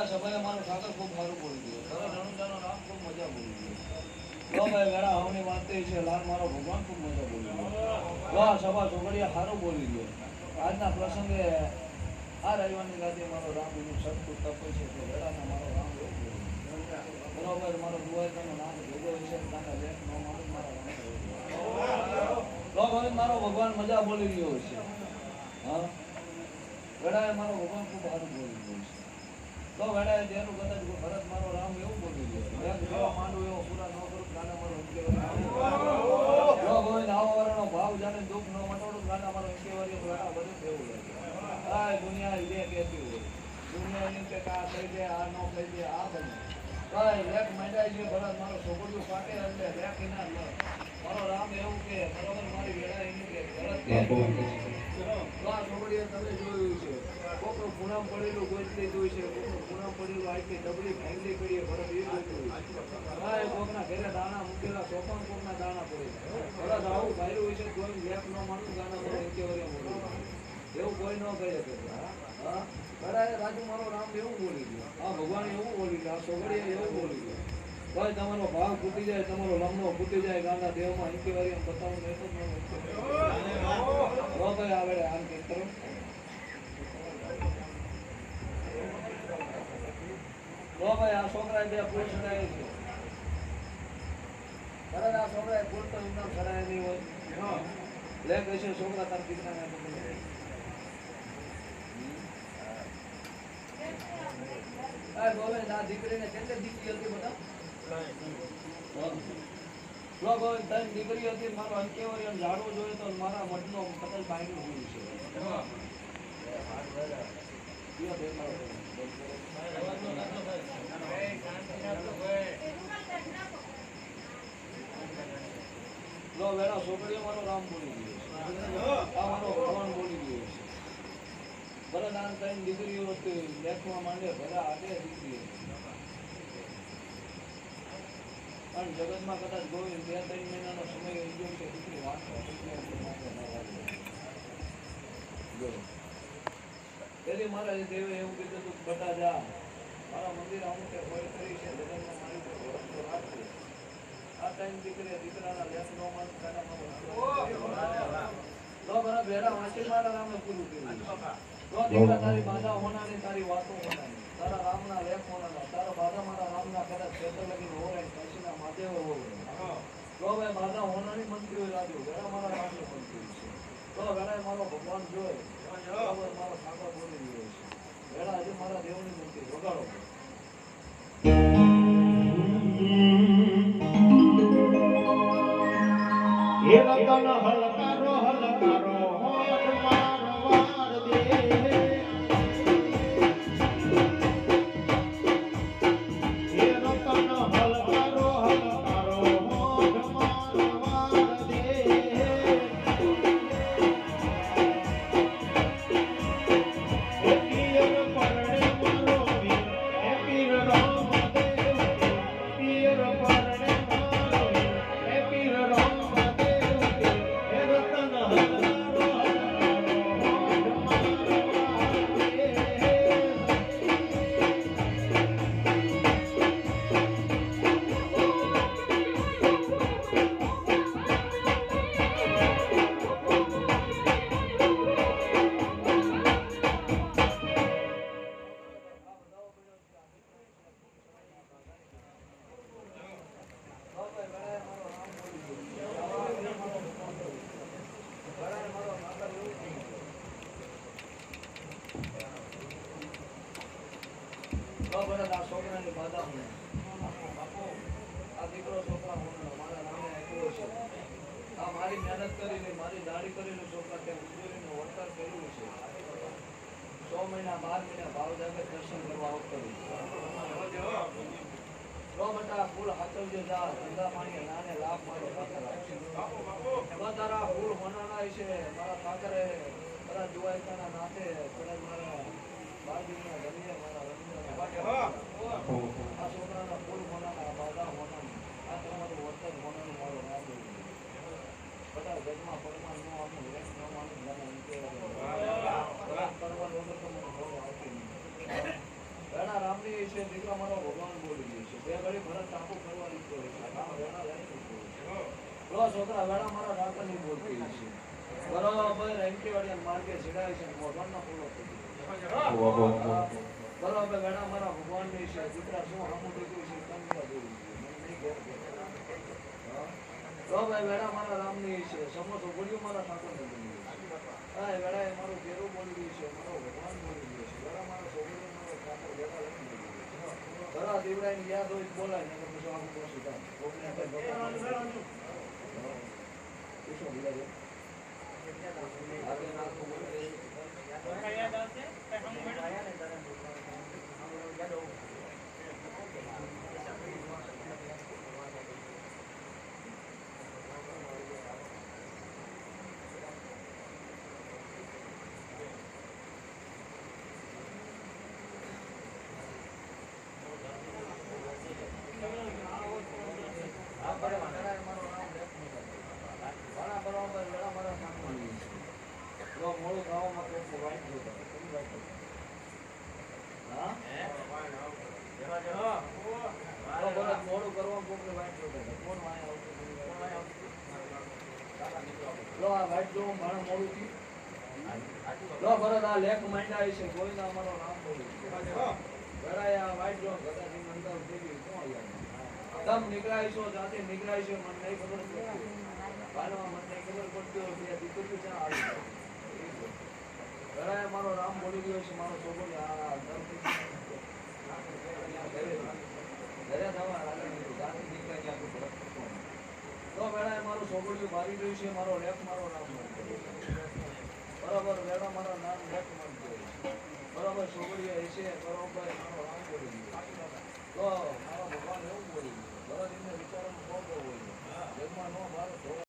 વેડા સભાએ મારું ખાતર ખૂબ સારું બોલી ગયું. સરસ રણુજાનું નામ ખૂબ મજા બોલી ગયું. લો ભાઈ વેડા હવની વાત થઈ છે. લાલ મારો ભગવાન ખૂબ મજા બોલી ગયો. વાહ સભા છોકરીયા સારું બોલી ગયો. આજના પ્રસંગે આ રવિવારની રાતે મારો રામ એનું સટકું તપે છે કે વેડાના મારો રામ એવું બોલી બરોબર. મારો દુવાઈનું નામ ભેગો છે તાના લેખ નો મારું મારા રામ લો ભાઈ મારો ભગવાન મજા બોલી રહ્યો છે. હા વેડાએ મારો ભગવાન ખૂબ સારું બોલી ગયો છે. તો વેડાએ જેનું કદાચ ભરત મારો રામ એવું બોલી ગયો એક જેવા માંડું એવો પૂરા ન કરું ગાના મારો લો ભાઈ આવો વાળાનો ભાવ જાણે દુઃખ ન મટોડું ગાના મારો એકેવારી વેડા બધું એવું લાગે. આ દુનિયા જે કહેતી હોય દુનિયા એમ કે આ થઈ દે આ ન થઈ દે આ બને ભાઈ લેખ માંડાય છે ભરત મારો છોકરીઓ પાટે એટલે લેખ એના મારો રામ એવું કે બરોબર મારી વેડા એની કે ભરત છોકરીએ તમે જોયું છે કોકનું પૂનમ પડેલું ગોચલી જોઈ છે કોકનું પૂનમ પડેલું આખી ડબલી ફેંગલી કરીએ ભરત એ જોયું ભાઈ કોકના ઘરે દાણા મૂકેલા સોપન કોકના દાણા પડે ભરત આવું ભાઈ હોય છે કોઈ લેખ ન માનું ગાના મારો એકેવારી બોલું એવું કોઈ ન કહી શકે. હા બરાબર રાજુ મારો રામ એવું બોલી ગયો. હા ભગવાન એવું બોલી ગયો. આ છોકરીએ એવું બોલી ગયો. ભાઈ તમારો ભાવ ફૂટી જાય તમારો લમણો ફૂટી જાય ગાના દેવમાં એકેવારી બતાવું નહીં તો ભાઈ આવે આમ કે કરો ભાઈ આ છોકરાએ બે ફૂલ ચડાય છે બરાબર. આ છોકરાએ ફૂલ તો ઇનામ ચડાય નહીં હોય લે કહેશે છોકરા તાર દીકરાને બોલે ના દીકરીને કેટલી દીકરી હતી બધા ત્રણ દીકરી હતી. મારો અંકેવારી ઝાડવું જોઈએ તો મારા મઠનો કદાચ બાયનું જોયું છે. લો વેલા છોકરીઓ મારો રામ બોલી ગયો આ મારો ભગવાન બોલી ગયો છે. ભલે નાન ત્રણ દીકરીઓ હતી લેખવા માંડે ભલે આટે દીકરીઓ પણ જગતમાં કદાચ ગોવિંદ 2-3 મહિનાનો સમય રહી ગયો છે દીકરી વાંચવા પેલી મારા દેવે એવું કીધું તું બટા જા મારા મંદિર અમુક કોઈ કરી છે જગતમાં મારી રાખવું આ ટાઈમ દીકરી દીકરાના લેખ નો માન બરાબર ભેડા વાંચી મારા રામે પૂરું કર્યું. તો દીકરા તારી બાધા હોનાની તારી વાતો હોનાની તારા રામના લેખ હોનાના તારા બાધા મારા રામના કદાચ ક્ષેત્ર લગીને હોય કાશીના મહાદેવ હોય તો ભાઈ બાધા હોનાની મંત્રીઓ રાખ્યું વેળા મારા રામનું મંત્રી છે. તો વેળાએ મારો ભગવાન જોઈ બરાબર મારો ઠાકોર બોલી રહ્યો છે વેળા હજી મારા દેવની મંત્રી વગાડો એ રતન હલકારો હલકારો હોઠ મારવાર દે એ રતન હલકારો હલકારો હોઠ મારવાર દે એ પિયર પરણે મારો વીર એ પીર રામ દેવ પિયર પરણે મારો વીર એ પીર રામ છોકરાની બાધા હું બાપુ આ દીકરો છોકરા હું મારા નામે આપ્યો છે. આ મારી મહેનત કરીને મારી દાઢી કરીને છોકરા ત્યાં ઉજવણીનું વર્તન કર્યું છે. 6 મહિના 12 મહિના ભાવ જાગે દર્શન કરવા આવતો બેટા ફૂલ હાથવજે જા ધંધા પાણી નાને લાભ મારો તારા ફૂલ હોનાના છે મારા ઠાકરે બધા જુવાઈકાના નાથે કદાચ મારા બાજુના ગમીએ મારા આ છોકરાના ફૂલ હોનાના બાધા હોનાની આ તમારું વર્તન હોનાનું મારો રામ બધા જગમાં પરમાન નો આપણું લેખ ન માનું જાણે પરમાન વગર તો મને ભાવ આવતી નહીં. રામની દીકરા મારો ભગવાન બોલી ગયો છે. બે ઘડી ભરત ટાપુ કરવા દીધો છે. આ વેળા લઈ દીધો છે. લો છોકરા વેળા મારા ડાકરની બોલતી છે. બરોબર એન્ટીવાડિયા માર્ગે છેડાય છે. ભગવાનનો પૂરો થઈ ગયો. બરોબર વેળા મારા ભગવાનની છે. દીકરા શું હામું દીધું છે કંઈક દેવું છે. મને નહીં ઘેર ઘેર. લો ભાઈ વેળા મારા રામની છે. સમોસો બોલ્યું મારા ઠાકોરની બોલી છે. હા એ વેળા એ મારું ઘેરું બોલી ગયું છે. મારો ભગવાન બોલી ગયો છે. વેળા મારા છોકરીઓ મારો ઠાકોર વેળા લઈને બોલી ગયો છે. ઘણા દીવડાની યાદ હોય તો બોલાય ને પછી આવું બોસી થાય. કોકને આપણે ભગવાન પૂછો બીજા છે. આગળ નાખો બોલે મોડું ખાવામાં કોઈ વાઈટ જોતા મોડું કરવા કોઈને વાઈટ જોતા કોણ વાય લો આ વાઈટ જોવું માણસ મોડું થયું લો ભરત આ લેખ માંડ્યા છે કોઈના અમારો નામ બોલું ઘરાય આ વાઈટ જો ગદાથી અંદર દેવી કોણ યાર તમ નીકળાય છો જાતે નીકળાય છે મને નહીં ખબર પડતી બાલવા મને નહીં ખબર પડતી હોય બે દીકરી ક્યાં આવી જાય ઘરાય મારો રામ બોલી ગયો છે મારો છોકરો આ ઘરે જવા જાતે નીકળાય ત્યાં તો વેળાએ મારું છોકરીઓ મારી ગયું છે મારો લેખ મારો નામ બરાબર વેળા મારા નામ લેખ મારી ગયો બરાબર છોકરીઓ એ છે બરોબર મારો રામ બોલી ગયો